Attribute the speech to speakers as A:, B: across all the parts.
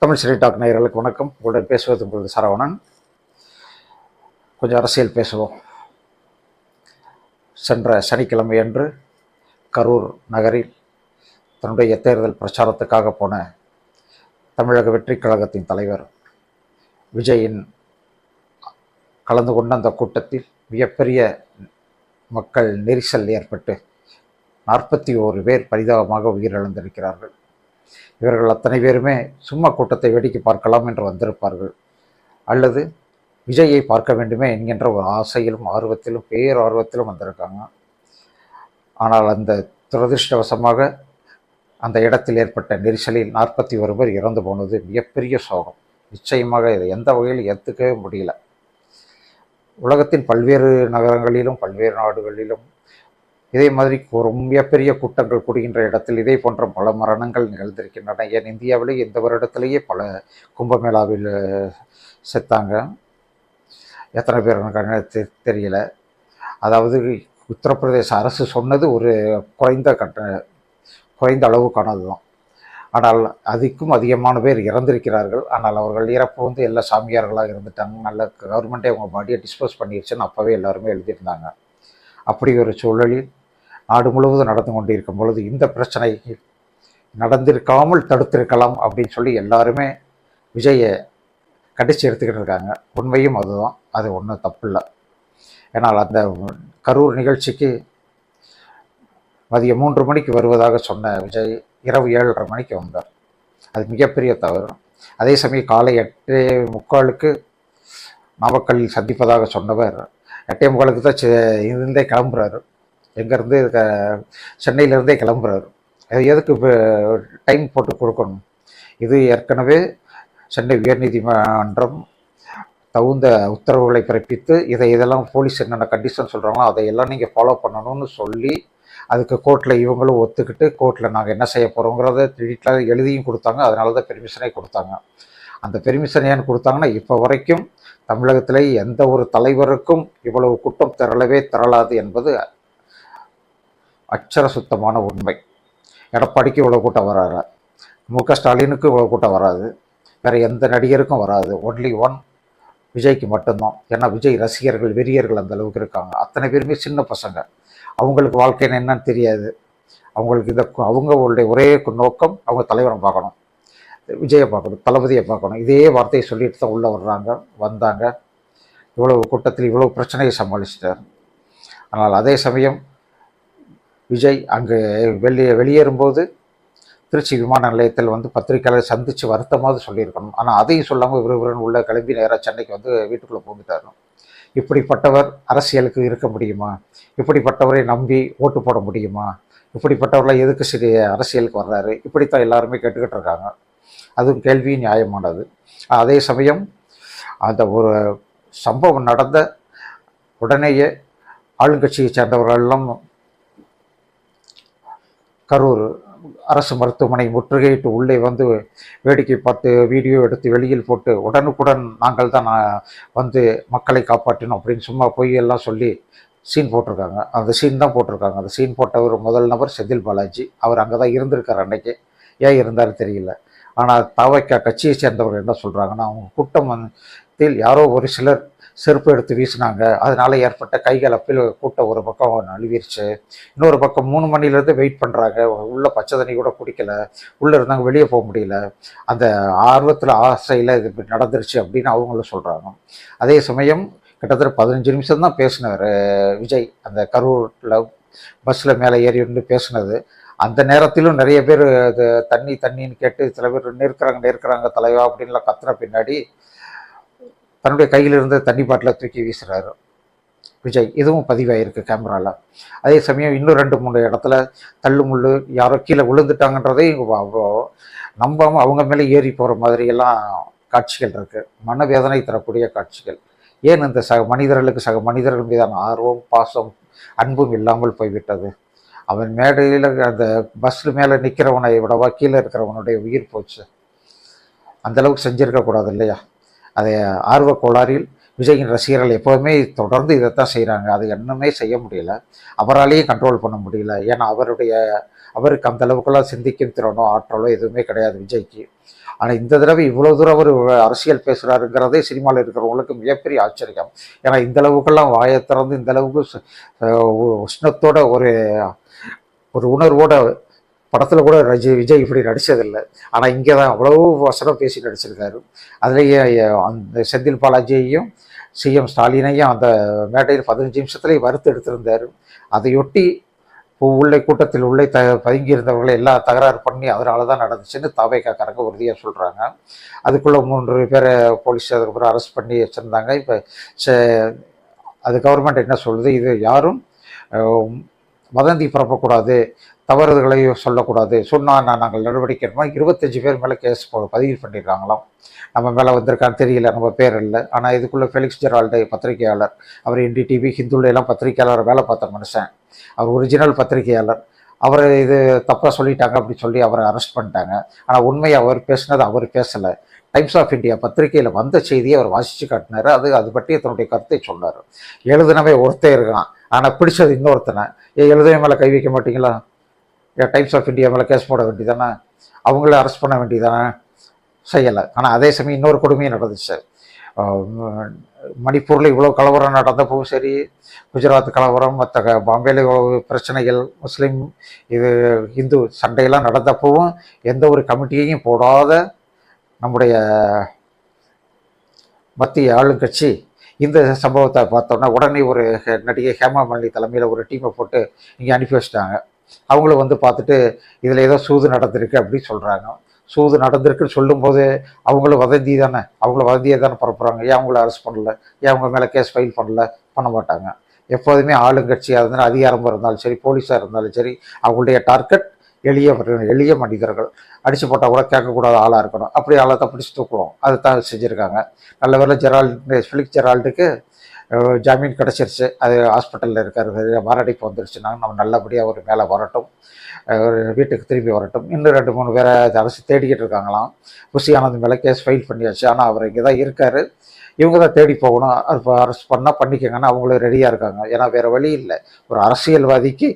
A: Tamil cine talk நேயர்களுக்கு வணக்கம். உங்களுடன் பேசுவது உங்களது சரவணன். கொஞ்சம் அரசியல் பேசுவோம். சென்ற சனிக்கிழமை அன்று கரூர் நகரில் தன்னுடைய தேர்தல் பிரச்சாரத்துக்காக போன தமிழக வெற்றிக் கழகத்தின் தலைவர் விஜயின் கலந்து கொண்ட அந்த கூட்டத்தில் மிகப்பெரிய மக்கள் நெரிசல் ஏற்பட்டு 41 பேர் பரிதாபமாக உயிரிழந்திருக்கிறார்கள். இவர்கள் அத்தனை பேருமே சும்மா கூட்டத்தை வேடிக்கை பார்க்கலாம் என்று வந்திருப்பார்கள், அல்லது விஜயை பார்க்க வேண்டுமே என்கின்ற ஒரு ஆசையிலும் ஆர்வத்திலும் பேரார்வத்திலும் வந்திருக்காங்க. ஆனால் அந்த துரதிருஷ்டவசமாக அந்த இடத்தில் ஏற்பட்ட நெரிசலில் 41 பேர் இறந்து போனது மிகப்பெரிய சோகம். நிச்சயமாக இதை எந்த வகையில் ஏற்றுக்கவே முடியல. உலகத்தின் பல்வேறு நகரங்களிலும் பல்வேறு நாடுகளிலும் இதே மாதிரி ஒரு மிகப்பெரிய கூட்டங்கள் கூடுகின்ற இடத்தில் இதே போன்ற பல மரணங்கள் நிகழ்ந்திருக்கின்றன. ஏன் இந்தியாவிலே இந்த வருடத்திலேயே பல கும்பமேளாவில் செத்தாங்க. எத்தனை பேர் தெரியல. அதாவது உத்தரப்பிரதேச அரசு சொன்னது ஒரு குறைந்த அளவுக்கானது தான். ஆனால் அதுக்கும் அதிகமான பேர் இறந்திருக்கிறார்கள். ஆனால் அவர்கள் இறப்பு எல்லா சாமியார்களாக இருந்துட்டாங்க. நல்ல கவர்மெண்ட்டே அவங்க பாடியை டிஸ்போஸ் பண்ணிடுச்சுன்னு அப்போவே எல்லாருமே எழுதியிருந்தாங்க. அப்படி ஒரு சூழலில் நாடு முழுவதும் நடந்து கொண்டிருக்கும் பொழுது இந்த பிரச்சனை நடந்திருக்காமல் தடுத்திருக்கலாம் அப்படின்னு சொல்லி எல்லாருமே விஜயை கடிச்சு எடுத்துக்கிட்டு இருக்காங்க. உண்மையும் அதுதான். அது ஒன்றும் தப்பு இல்லை. ஏன்னால் அந்த கரூர் நிகழ்ச்சிக்கு மதியம் 3 மணிக்கு வருவதாக சொன்ன விஜய் இரவு 7:30 மணிக்கு வந்தார். அது மிகப்பெரிய தவறு. அதே சமயம் காலை 8:45 நாமக்கல்லில் சந்திப்பதாக சொன்னவர் 8:45 தான் இருந்தே கிளம்புறாரு. எங்கேருந்து சென்னையிலேருந்தே கிளம்புறாரு. எதுக்கு டைம் போட்டு கொடுக்கணும்? இது ஏற்கனவே சென்னை உயர்நீதிமன்றம் தகுந்த உத்தரவுகளை பிறப்பித்து இதெல்லாம் போலீஸ் என்னென்ன கண்டிஷன் சொல்கிறாங்களோ அதையெல்லாம் நீங்கள் ஃபாலோ பண்ணணும்னு சொல்லி அதுக்கு கோர்ட்டில் இவங்களும் ஒத்துக்கிட்டு கோர்ட்டில் நாங்கள் என்ன செய்ய போகிறோங்கிறத வீட்டில் எழுதியும் கொடுத்தாங்க. அதனால தான் பெர்மிஷனே கொடுத்தாங்க. அந்த பெர்மிஷன் ஏன்னு கொடுத்தாங்கன்னா இப்போ வரைக்கும் தமிழகத்திலே எந்த ஒரு தலைவருக்கும் இவ்வளவு கூட்டம் திரளாது என்பது அச்சர சுத்தமான உண்மை. எடப்பாடிக்கு இவ்வளோ கூட்டம் வராது, முக ஸ்டாலினுக்கு இவ்வளோ கூட்டம் வராது, வேறு எந்த நடிகருக்கும் வராது. ஒன்லி ஒன் விஜய்க்கு மட்டும்தான். ஏன்னா விஜய் ரசிகர்கள் வெறியர்கள் அந்த அளவுக்கு இருக்காங்க. அத்தனை பேருமே சின்ன பசங்க. அவங்களுக்கு வாழ்க்கைன்னு என்னன்னு தெரியாது. அவங்களுக்கு அவங்களுடைய ஒரே நோக்கம் அவங்க தலைவரை பார்க்கணும், விஜயை பார்க்கணும், தளபதியை பார்க்கணும். இதே வார்த்தையை சொல்லிட்டு தான் உள்ளே வந்தாங்க. இவ்வளவு கூட்டத்தில் இவ்வளோ பிரச்சனையை சமாளிச்சிட்டார். ஆனால் அதே சமயம் விஜய் அங்கே வெளியேறும்போது திருச்சி விமான நிலையத்தில் பத்திரிகையாளர் சந்தித்து வருத்தமாவது சொல்லியிருக்கணும். ஆனால் அதையும் சொல்லாமல் விறுவிறுன்னு உள்ள கிளம்பி நேராக சென்னைக்கு வீட்டுக்குள்ளே போந்துட்டார். இப்படிப்பட்டவர் அரசியலுக்கு இருக்க முடியுமா? இப்படிப்பட்டவரை நம்பி ஓட்டு போட முடியுமா? இப்படிப்பட்டவர்களை எதுக்கு அரசியலுக்கு வர்றாரு? இப்படித்தான் எல்லாருமே கேட்டுக்கிட்டு இருக்காங்க. அதுவும் கேள்வி நியாயமானது. அதே சமயம் அந்த ஒரு சம்பவம் நடந்த உடனேயே ஆளுங்கட்சியை சேர்ந்தவர்களெல்லாம் கரூர் அரசு மருத்துவமனை முற்றுகையிட்டு உள்ளே வேடிக்கை பார்த்து வீடியோ எடுத்து வெளியில் போட்டு உடனுக்குடன் நாங்கள் தான் மக்களை காப்பாற்றினோம் அப்படின்னு சும்மா பொய் எல்லாம் சொல்லி சீன் போட்டிருக்காங்க. அந்த சீன் தான் போட்டிருக்காங்க. அந்த சீன் போட்டவர் முதல் நபர் செந்தில் பாலாஜி. அவர் அங்கே தான் இருந்திருக்கார் அன்னைக்கு. ஏன் இருந்தாலும் தெரியல. ஆனால் தவக கட்சியை சேர்ந்தவர்கள் என்ன சொல்கிறாங்கன்னா, அவங்க கூட்டத்தில் யாரோ ஒரு சிலர் செருப்பு எடுத்து வீசினாங்க, அதனால் ஏற்பட்ட கைகலப்பில் கூட்டம் ஒரு பக்கம் நழுவிருச்சு. இன்னொரு பக்கம் 3 மணிலேருந்து வெயிட் பண்ணுறாங்க. உள்ளே பச்சை தண்ணி கூட குடிக்கல, உள்ளே இருந்தாங்க, வெளியே போக முடியல. அந்த ஆர்வத்தில் ஆசையில் இது நடந்துருச்சு அப்படின்னு அவங்களும் சொல்கிறாங்க. அதே சமயம் கிட்டத்தட்ட 15 நிமிஷம் தான் பேசினார் விஜய். அந்த கரூரில் பஸ்ஸில் மேலே ஏறி வந்து பேசினது. அந்த நேரத்திலும் நிறைய பேர் அது தண்ணின்னு கேட்டு சில பேர் நெருக்கிறாங்க தலைவா அப்படின்லாம் கத்துன பின்னாடி தன்னுடைய கையில் இருந்த தண்ணி பாட்டில் தூக்கி வீசுகிறாரு விஜய். இதுவும் பதிவாயிருக்கு கேமராவில். அதே சமயம் இன்னும் 2-3 இடத்துல தள்ளுமுள்ளு யாரோ கீழே விழுந்துட்டாங்கன்றதையும் நம்பாமல் அவங்க மேலே ஏறி போகிற மாதிரியெல்லாம் காட்சிகள் இருக்குது. மனவேதனை தரக்கூடிய காட்சிகள். ஏன் இந்த சக மனிதர்கள் மீதான ஆர்வம், பாசம், அன்பும் இல்லாமல் போய்விட்டது? அவன் மேடையில் அந்த பஸ்ஸில் மேலே நிற்கிறவனை விடவா கீழே இருக்கிறவனுடைய உயிர் போச்சு? அந்தளவுக்கு செஞ்சுருக்கக்கூடாது இல்லையா? அதை ஆர்வ கோளாறில் விஜயின் ரசிகர்கள் எப்போதுமே தொடர்ந்து இதைத்தான் செய்கிறாங்க. அது என்னமே செய்ய முடியல. அவராலேயும் கண்ட்ரோல் பண்ண முடியல. ஏன்னா அவருக்கு அந்த அளவுக்குலாம் சிந்திக்கும் திறனோ ஆற்றலோ எதுவுமே கிடையாது விஜய்க்கு. ஆனால் இந்த தடவை இவ்வளோ தூரம் அவர் அரசியல் பேசுகிறாருங்கிறதே சினிமாவில் இருக்கிறவங்களுக்கு மிகப்பெரிய ஆச்சரியம். ஏன்னா இந்த அளவுக்கெல்லாம் வாயை திறந்து இந்த அளவுக்கு உஷ்ணத்தோட ஒரு ஒரு உணர்வோட படத்தில் கூட விஜய் இப்படி நடித்ததில்லை. ஆனால் இங்கே தான் அவ்வளவு வசனம் பேசி நடிச்சிருக்காரு. அதுலேயே அந்த செந்தில் பாலாஜியையும் சிஎம் ஸ்டாலினையும் அந்த மேடையில் 15 நிமிஷத்துலேயே வறுத்து எடுத்திருந்தார். அதையொட்டி உள்ளே கூட்டத்தில் உள்ளே பதுங்கி இருந்தவர்களை எல்லாம் தகராறு பண்ணி அதனால தான் நடந்துச்சுன்னு தவேகாக்காரங்க உறுதியாக சொல்கிறாங்க. அதுக்குள்ளே 3 பேரை போலீஸ் அதுக்கப்புறம் அரெஸ்ட் பண்ணி வச்சுருந்தாங்க. இப்போ அது கவர்மெண்ட் என்ன சொல்லுது, இது யாரும் வதந்தி பரப்பக்கூடாது, தவறுகளை சொல்லக்கூடாது, சொன்னால் நாங்கள் நடவடிக்கை எடுப்போம். 25 பேர் மேலே கேஸ் பதிவு பண்ணியிருக்காங்களாம். நம்ம மேலே வந்திருக்கான்னு தெரியல, நம்ம பேர் இல்லை. ஆனால் இதுக்குள்ளே ஃபெலிக்ஸ் ஜெரால்டு பத்திரிகையாளர், அவர் NDTV ஹிந்துலாம் பத்திரிகையாளர் வேலை பார்த்த மனுஷன், அவர் ஒரிஜினல் பத்திரிகையாளர். அவர் இது தப்பாக சொல்லிட்டாங்க அப்படின்னு சொல்லி அவரை அரெஸ்ட் பண்ணிட்டாங்க. ஆனால் உண்மையை அவர் பேசினது அவர் பேசலை. டைம்ஸ் ஆஃப் இந்தியா பத்திரிகையில் வந்த செய்தியை அவர் வாசித்து காட்டினார். அது பற்றி தன்னுடைய கருத்தை சொன்னார். எழுதுனவே ஒருத்தே இருக்கான், ஆனால் பிடிச்சது இன்னொருத்தனை. எழுதவே மேலே கை வைக்க மாட்டீங்களா? டைம்ஸ் ஆஃப் இந்தியா மேலே கேஸ் போட வேண்டியதானே, அவங்கள அரெஸ்ட் பண்ண வேண்டியதானே? செய்யலை. ஆனால் அதே சமயம் இன்னொரு கொடுமையும் நடந்துச்சு. மணிப்பூரில் இவ்வளோ கலவரம் நடந்தப்பவும் சரி, குஜராத் கலவரம், மற்ற பாம்பேல இவ்வளோ பிரச்சனைகள், முஸ்லீம் இது இந்து சண்டையெல்லாம் நடந்தப்பவும் எந்த ஒரு கமிட்டியையும் போடாத நம்முடைய மத்திய ஆளுங்கட்சி இந்த சம்பவத்தை பார்த்தோன்னா உடனே ஒரு நடிகை ஹேமா மாலினி தலைமையில் ஒரு டீமை போட்டு இங்கே அனுப்பி வச்சிட்டாங்க. அவங்களும் வந்து பார்த்துட்டு இதில் ஏதோ சூது நடந்திருக்கு அப்படின்னு சொல்கிறாங்க. சூது நடந்திருக்குன்னு சொல்லும்போது அவங்களும் வதந்தி தானே, வதந்தியை தானே பரப்புகிறாங்க. ஏன் அவங்கள அரெஸ்ட் பண்ணல, ஏன் அவங்க மேலே கேஸ் ஃபைல் பண்ண மாட்டாங்க. எப்போதுமே ஆளுங்கட்சியாக இருந்தாலும் அதிகாரமாக இருந்தாலும் சரி, போலீஸாக இருந்தாலும் சரி, அவங்களுடைய டார்கெட் எளிய மனிதர்கள். அடித்து போட்டால் கூட கேட்கக்கூடாத ஆளாக இருக்கணும். அப்படி ஆளை தான் பிடிச்சி தூக்குவோம். அதை தான் செஞ்சுருக்காங்க. நல்ல வேளை ஃபெலிக்ஸ் ஜெரால்டுக்கு ஜாமீன் கிடச்சிருச்சு. அது ஹாஸ்பிட்டலில் இருக்காரு, மாரடைப்பு வந்துருச்சுன்னா நம்ம நல்லபடியாக ஒரு மேலே வரட்டும், ஒரு வீட்டுக்கு திரும்பி வரட்டும். இன்னும் 2-3 பேரை அரசு தேடிக்கிட்டு இருக்காங்களாம். புஷி ஆனந்த் மேலே கேஸ் ஃபைல் பண்ணியாச்சு. ஆனால் அவர் இங்கே தான் இருக்கார். இவங்க தான் தேடி போகணும். இப்போ அரெஸ்ட் பண்ணால் பண்ணிக்கங்கன்னு அவங்களும் ரெடியாக இருக்காங்க. ஏன்னா வேறு வழி இல்லை. ஒரு அரசியல்வாதிக்கு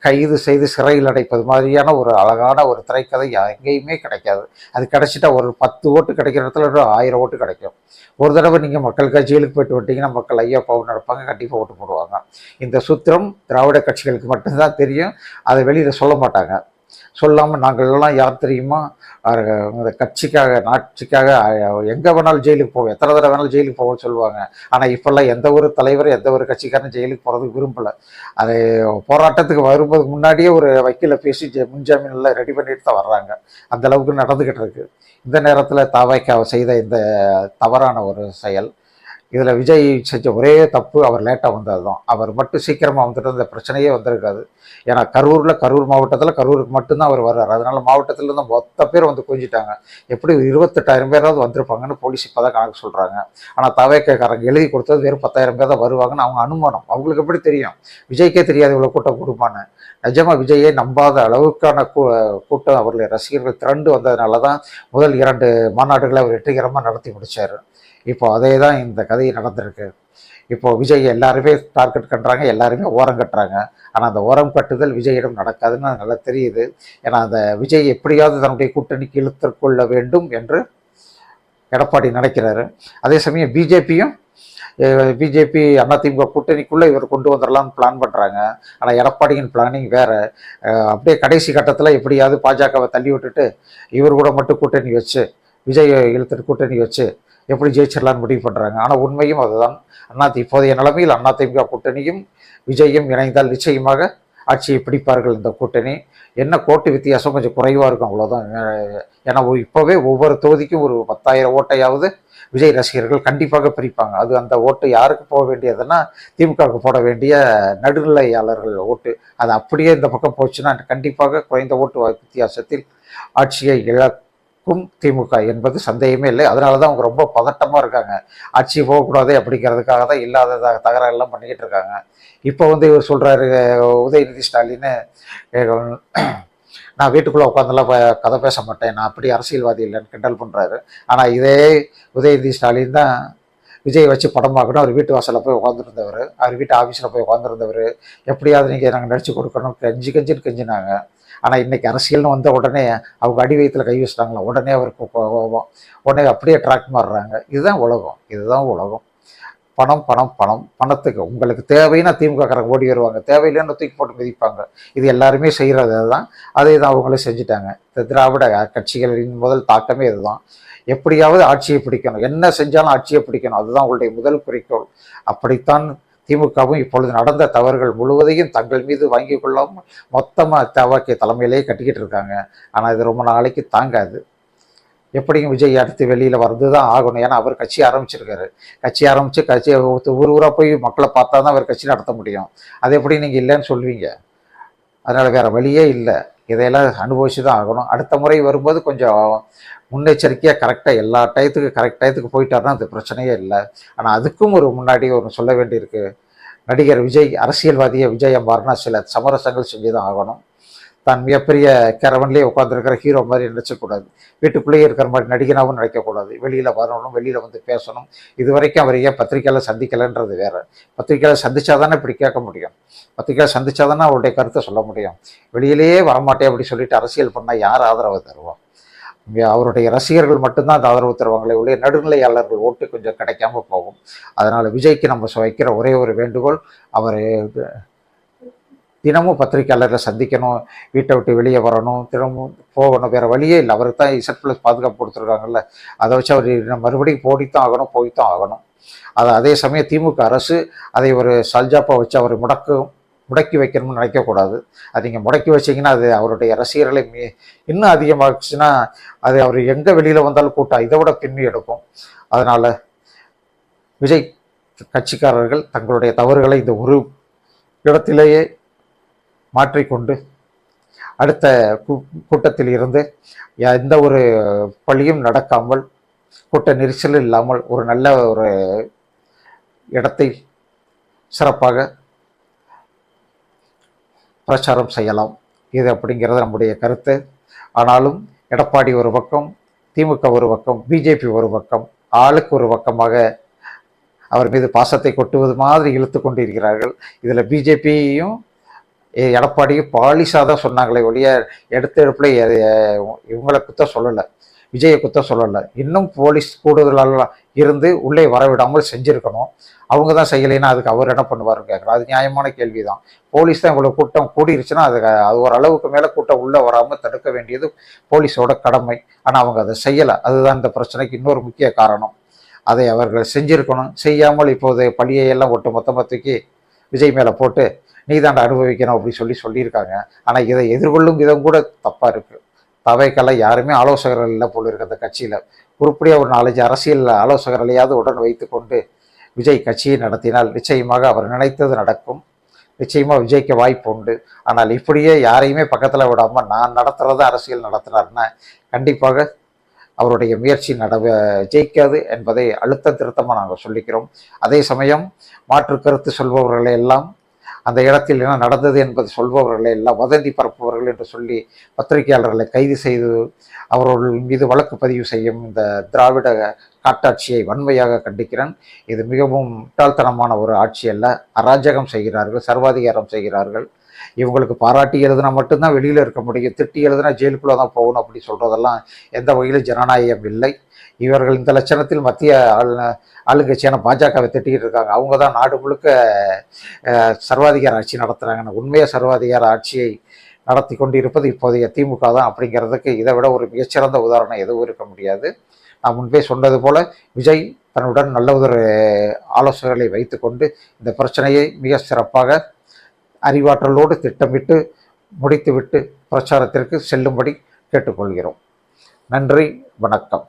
A: கைது செய்து சிறையில் அடைப்பது மாதிரியான ஒரு அழகான ஒரு திரைக்கதை எங்கேயுமே கிடைக்காது. அது கிடைச்சிட்டா ஒரு 10 ஓட்டு கிடைக்கிற இடத்துல ஒரு 1000 ஓட்டு கிடைக்கும். ஒரு தடவை நீங்கள் மக்கள் கட்சிகளுக்கு போயிட்டு விட்டீங்கன்னா மக்கள் ஐயா பாவம் நடப்பாங்க, கண்டிப்பாக ஓட்டு போடுவாங்க. இந்த சூத்திரம் திராவிட கட்சிகளுக்கு மட்டும்தான் தெரியும். அதை வெளியில் சொல்ல மாட்டாங்க. சொல்லாமல் நாங்கள்லாம் யார் தெரியுமா, இந்த கட்சிக்காக நாட்சிக்காக எங்கே வேணாலும் ஜெயிலுக்கு போவோம், எத்தனை தடவை வேணாலும் ஜெயிலுக்கு போவோம்னு சொல்லுவாங்க. ஆனால் இப்போல்லாம் எந்த ஒரு தலைவரும் எந்த ஒரு கட்சிக்காரன் ஜெயிலுக்கு போகிறதுக்கு விரும்பலை. அது போராட்டத்துக்கு வரும்போதுக்கு முன்னாடியே ஒரு வக்கீலை பேசி முன்ஜாமீனெல்லாம் ரெடி பண்ணிட்டு தான் வர்றாங்க. அந்த அளவுக்கு நடந்துக்கிட்டு இருக்கு. இந்த நேரத்தில் தாவைக்காவை செய்த இந்த தவறான ஒரு செயல், இதில் விஜய் செஞ்ச ஒரே தப்பு அவர் லேட்டாக வந்தது தான். அவர் மட்டும் சீக்கிரமாக வந்துட்டு இந்த பிரச்சனையே வந்திருக்காது. ஏன்னா கரூர் மாவட்டத்தில் கரூருக்கு மட்டும்தான் அவர் வர்றார். அதனால மாவட்டத்தில் இருந்து மொத்த பேர் வந்து குஞ்சிட்டாங்க. எப்படி 28,000 பேராவது வந்திருப்பாங்கன்னு போலீஸ் இப்போ தான் கணக்கு சொல்கிறாங்க. ஆனால் தவேக்காரங்க எழுதி கொடுத்தது வெறும் 10,000 பேர் தான் வருவாங்கன்னு அவங்க அனுமானம். அவங்களுக்கு எப்படி தெரியும்? விஜய்க்கே தெரியாது இவ்வளோ கூட்டம் கொடுப்பான்னு. நிஜமாக விஜயை நம்பாத அளவுக்கான கூட்டம் அவர்களுடைய ரசிகர்கள் திரண்டு வந்ததுனால தான் முதல் 2 மாநாடுகளை அவர் வெற்றிகரமாக நடத்தி முடித்தார். இப்போ அதே தான் இந்த கதை நடந்திருக்கு. இப்போ விஜய் எல்லாருமே டார்கெட் கட்டுறாங்க, எல்லாருமே ஓரம் கட்டுறாங்க. ஆனால் அந்த ஓரம் கட்டுதல் விஜயிடம் நடக்காதுன்னு நல்லா தெரியுது. ஏன்னா அந்த விஜய் எப்படியாவது தன்னுடைய கூட்டணிக்கு இழுத்துக்கொள்ள வேண்டும் என்று எடப்பாடி நினைக்கிறாரு. அதே சமயம் பிஜேபி அதிமுக கூட்டணிக்குள்ளே இவர் கொண்டு வந்துடலாம்னு பிளான் பண்ணுறாங்க. ஆனால் எடப்பாடியின் பிளானிங் வேறு. அப்படியே கடைசி கட்டத்தில் எப்படியாவது பாஜகவை தள்ளி விட்டுட்டு இவர் கூட மட்டும் கூட்டணி வச்சு விஜய் இழுத்துட்டு கூட்டணி வச்சு எப்படி ஜெயிச்சிடலான்னு முடிவு பண்ணுறாங்க. ஆனால் உண்மையும் அதுதான். இப்போதைய நிலைமையில் அதிமுக கூட்டணியும் விஜயும் இணைந்தால் நிச்சயமாக ஆட்சியை பிடிப்பார்கள். இந்த கூட்டணி என்ன கோட்டு வித்தியாசம் கொஞ்சம் குறைவாக இருக்கும், அவ்வளோதான். ஏன்னா இப்போவே ஒவ்வொரு தொகுதிக்கும் ஒரு 10,000 ஓட்டையாவது விஜய் ரசிகர்கள் கண்டிப்பாக பிரிப்பாங்க. அது அந்த ஓட்டு யாருக்கு போக வேண்டியதுன்னா திமுகவுக்கு போட வேண்டிய நடுநிலையாளர்கள் ஓட்டு. அது அப்படியே இந்த பக்கம் போச்சுன்னா கண்டிப்பாக குறைந்த ஓட்டு வித்தியாசத்தில் ஆட்சியை இழக்கும் திமுக என்பது சந்தேகமே இல்லை. அதனால தான் அவங்க ரொம்ப பதட்டமாக இருக்காங்க. ஆட்சி போகக்கூடாது அப்படிங்கிறதுக்காக தான் இல்லாத தகராறுலாம் பண்ணிக்கிட்டு இருக்காங்க. இப்போ வந்து இவர் சொல்கிறாரு உதயநிதி ஸ்டாலின், நான் வீட்டுக்குள்ளே உட்காந்துலாம் கதை பேச மாட்டேன், நான் அப்படி அரசியல்வாதி இல்லைன்னு கிண்டல் பண்ணுறாரு. ஆனால் இதே உதயநிதி ஸ்டாலின் தான் விஜய் வச்சு படம் பார்க்கணும். அவர் வீட்டு வாசலில் போய் உட்காந்துருந்தவர், அவர் வீட்டு ஆஃபீஸில் போய் உட்காந்துருந்தவர், எப்படியாவது நீங்கள் நாங்கள் நடிச்சு கொடுக்கணும் கெஞ்சின்னு கெஞ்சினாங்க. ஆனால் இன்றைக்கி அரசியல்னு வந்த உடனே அவங்க அடி வயிற்றில் கை வச்சிட்டாங்களா, உடனே அவருக்கு கோபம், உடனே அப்படியே ட்ராக் மாறுறாங்க. இதுதான் உலகம், இதுதான் உலகம். பணம் பணம் பணம், பணத்துக்கு உங்களுக்கு தேவைன்னா திமுகக்காரங்க ஓடி வருவாங்க, தேவையில்லைன்னு தூக்கி போட்டு மிதிப்பாங்க. இது எல்லாருமே செய்கிறது தான். அதை தான் அவங்களும் செஞ்சுட்டாங்க. இந்த திராவிட கட்சிகளின் முதல் தாக்கமே இதுதான். எப்படியாவது ஆட்சியை பிடிக்கணும், என்ன செஞ்சாலும் ஆட்சியை பிடிக்கணும், அதுதான் உங்களுடைய முதல் குறிக்கோள். அப்படித்தான் திமுகவும் இப்பொழுது நடந்த தவறுகள் முழுவதையும் தங்கள் மீது வாங்கி கொள்ளாமல் மொத்தமாக தவக்கை தலைமையிலேயே கட்டிக்கிட்டு இருக்காங்க. ஆனால் இது ரொம்ப நாளைக்கு தாங்காது. எப்படியும் விஜய் அடுத்து வெளியில் வந்து தான் ஆகணும். ஏன்னா அவர் கட்சி ஆரம்பிச்சிருக்காரு. கட்சி ஆரம்பித்து கட்சியை ஊர் ஊராக போய் மக்களை பார்த்தா தான் அவர் கட்சி நடத்த முடியும். அது எப்படி நீங்கள் இல்லைன்னு சொல்வீங்க? அதனால் வேறு வழியே இல்லை. இதையெல்லாம் அனுபவிச்சு தான் ஆகணும். அடுத்த முறை வரும்போது கொஞ்சம் முன்னெச்சரிக்கையாக கரெக்டாக எல்லா கரெக்ட் டயத்துக்கு போயிட்டாருன்னா அது பிரச்சனையே இல்லை. ஆனால் அதுக்கும் ஒரு முன்னாடி ஒரு சொல்ல வேண்டியிருக்கு. நடிகர் விஜய் அரசியல்வாதியை விஜய் அம்பாருன்னா சில சமரசங்கள் செஞ்சு தான் ஆகணும். தான் மிகப்பெரிய கேரவன்லேயே உட்காந்துருக்கிற ஹீரோ மாதிரி நினச்சக்கூடாது. வீட்டுக்குள்ளேயே இருக்கிற மாதிரி நடிகனாகவும் நினைக்கக்கூடாது. வெளியில் வரணும், வெளியில் வந்து பேசணும். இது வரைக்கும் அவர் ஏன் பத்திரிக்கையாளர் சந்திக்கலைன்றது வேறு. பத்திரிக்கையாளர் சந்திச்சா தானே இப்படி கேட்க முடியும். பத்திரிக்கையாளர் சந்திச்சா தானே அவருடைய கருத்தை சொல்ல முடியும். வெளியிலேயே வரமாட்டேன் அப்படி சொல்லிட்டு அரசியல் பண்ணால் யார் ஆதரவு தருவோம்? அவருடைய ரசிகர்கள் மட்டும்தான் அந்த ஆதரவு தருவாங்களே ஒழிய நடுநிலையாளர்கள் ஓட்டு கொஞ்சம் கிடைக்காம போகும். அதனால் விஜய்க்கு நம்ம வைக்கிற ஒரே ஒரு வேண்டுகோள், அவர் தினமும் பத்திரிக்கையாளரை சந்திக்கணும், வீட்டை விட்டு வெளியே வரணும், தினமும் போகணும். வேறு வழியே இல்லை. அவருக்கு தான் Z+ பாதுகாப்பு கொடுத்துருக்காங்கல்ல, அதை வச்சு அவர் மறுபடியும் போய்த்தான் ஆகணும். அதே சமயம் திமுக அரசு அதை ஒரு சல்ஜாப்பாக வச்சு அவர் முடக்கி வைக்கணும்னு நினைக்கக்கூடாது. அது நீங்கள் முடக்கி வச்சிங்கன்னா அது அவருடைய ரசிகர்களை இன்னும் அதிகமாகிடுச்சுன்னா அது அவர் எங்கே வெளியில் வந்தாலும் கூட்டம் இதை விட பின்னி எடுக்கும். அதனால் விஜய் கட்சிக்காரர்கள் தங்களுடைய தவறுகளை இந்த ஒரு இடத்திலேயே மாற்றிக்கொண்டு அடுத்த கூட்டத்தில் இருந்து எந்த ஒரு பழியும் நடக்காமல், கூட்ட நெரிசல் இல்லாமல் ஒரு நல்ல ஒரு இடத்தை சிறப்பாக பிரச்சாரம் செய்யலாம். இது அப்படிங்கிறது நம்முடைய கருத்து. ஆனாலும் எடப்பாடி ஒரு பக்கம், திமுக ஒரு பக்கம், பிஜேபி ஒரு பக்கம், ஆளுக்கு ஒரு பக்கமாக அவர் மீது பாசத்தை கொட்டுவது மாதிரி இழுத்து கொண்டு இருக்கிறார்கள். இதில் பிஜேபியும் எடப்பாடியும் பாலிஷாக தான் சொன்னாங்களே ஒழிய எடுப்பில் இவங்களை குத்த சொல்லலை, விஜயை குத்த சொல்லலை. இன்னும் போலீஸ் கூடுதலாக இருந்து உள்ளே வரவிடாமல் செஞ்சுருக்கணும். அவங்க தான் செய்யலைன்னா அதுக்கு அவர் என்ன பண்ணுவாருன்னு கேட்குறோம். அது நியாயமான கேள்வி தான். போலீஸ் தான் இவ்வளோ கூட்டம் கூடிருச்சுன்னா அது ஒரு அளவுக்கு மேலே கூட்டம் உள்ளே வராமல் தடுக்க வேண்டியது போலீஸோட கடமை. ஆனால் அவங்க அதை செய்யலை. அதுதான் இந்த பிரச்சனைக்கு இன்னொரு முக்கிய காரணம். அதை அவர்கள் செஞ்சுருக்கணும். செய்யாமல் இப்போது பழியையெல்லாம் ஒட்டு மொத்தமாக தூக்கி விஜய் மேலே போட்டு நீதாண்ட அனுபவிக்கணும் அப்படி சொல்லியிருக்காங்க. ஆனால் இதை எதிர்கொள்ளும் விதம் கூட தப்பாக இருக்குது. தவைக்கெல்லாம் யாருமே ஆலோசகர்கள் இல்லை போல இருக்குது அந்த கட்சியில். உருப்படியாக ஒரு 4-5 அரசியல் ஆலோசகர்களையாவது உடன் வைத்து கொண்டு விஜய் கட்சியை நடத்தினால் நிச்சயமாக அவர் நினைத்தது நடக்கும். நிச்சயமாக விஜய்க்கு வாய்ப்பு உண்டு. ஆனால் இப்படியே யாரையுமே பக்கத்தில் விடாமல் நான் நடத்துகிறத அரசியல் நடத்தினார்னா கண்டிப்பாக அவருடைய முயற்சி ஜெயிக்காது என்பதை அழுத்த திருத்தமாக நாங்கள் சொல்லிக்கிறோம். அதே சமயம் மாற்று கருத்து சொல்பவர்களை எல்லாம், அந்த இடத்தில் என்ன நடந்தது என்பது சொல்பவர்களை எல்லாம் வதந்தி பரப்புபவர்கள் என்று சொல்லி பத்திரிகையாளர்களை கைது செய்து அவர்கள் மீது வழக்கு பதிவு செய்யும் இந்த திராவிட காட்டாட்சியை வன்மையாக கண்டிக்கிறேன். இது மிகவும் முட்டாள்தனமான ஒரு ஆட்சி அல்ல. அராஜகம் செய்கிறார்கள், சர்வாதிகாரம் செய்கிறார்கள். இவங்களுக்கு பாராட்டி எழுதுனா மட்டும்தான் வெளியில் இருக்க முடியும், திட்டி எழுதுனா ஜெயிலுக்குள்ளே தான் போகணும் அப்படி சொல்கிறதெல்லாம் எந்த வகையிலும் ஜனநாயகம் இல்லை. இவர்கள் இந்த லட்சணத்தில் மத்திய ஆளுங்கட்சியான பாஜகவை திட்டிக்கிட்டு இருக்காங்க. அவங்க தான் நாடு முழுக்க சர்வாதிகார ஆட்சி நடத்துகிறாங்கன்னு. உண்மையாக சர்வாதிகார ஆட்சியை நடத்தி கொண்டு இருப்பது இப்போதைய திமுக தான். அப்படிங்கிறதுக்கு இதை விட ஒரு மிகச்சிறந்த உதாரணம் எதுவும் இருக்க முடியாது. நான் முன்பே சொன்னது போல விஜய் தன்னுடன் நல்ல ஒரு ஆலோசகர்களை வைத்து கொண்டு இந்த பிரச்சனையை மிக சிறப்பாக அறிவாற்றலோடு திட்டமிட்டு முடித்துவிட்டு பிரச்சாரத்திற்கு செல்லும்படி கேட்டுக்கொள்கிறோம். நன்றி, வணக்கம்.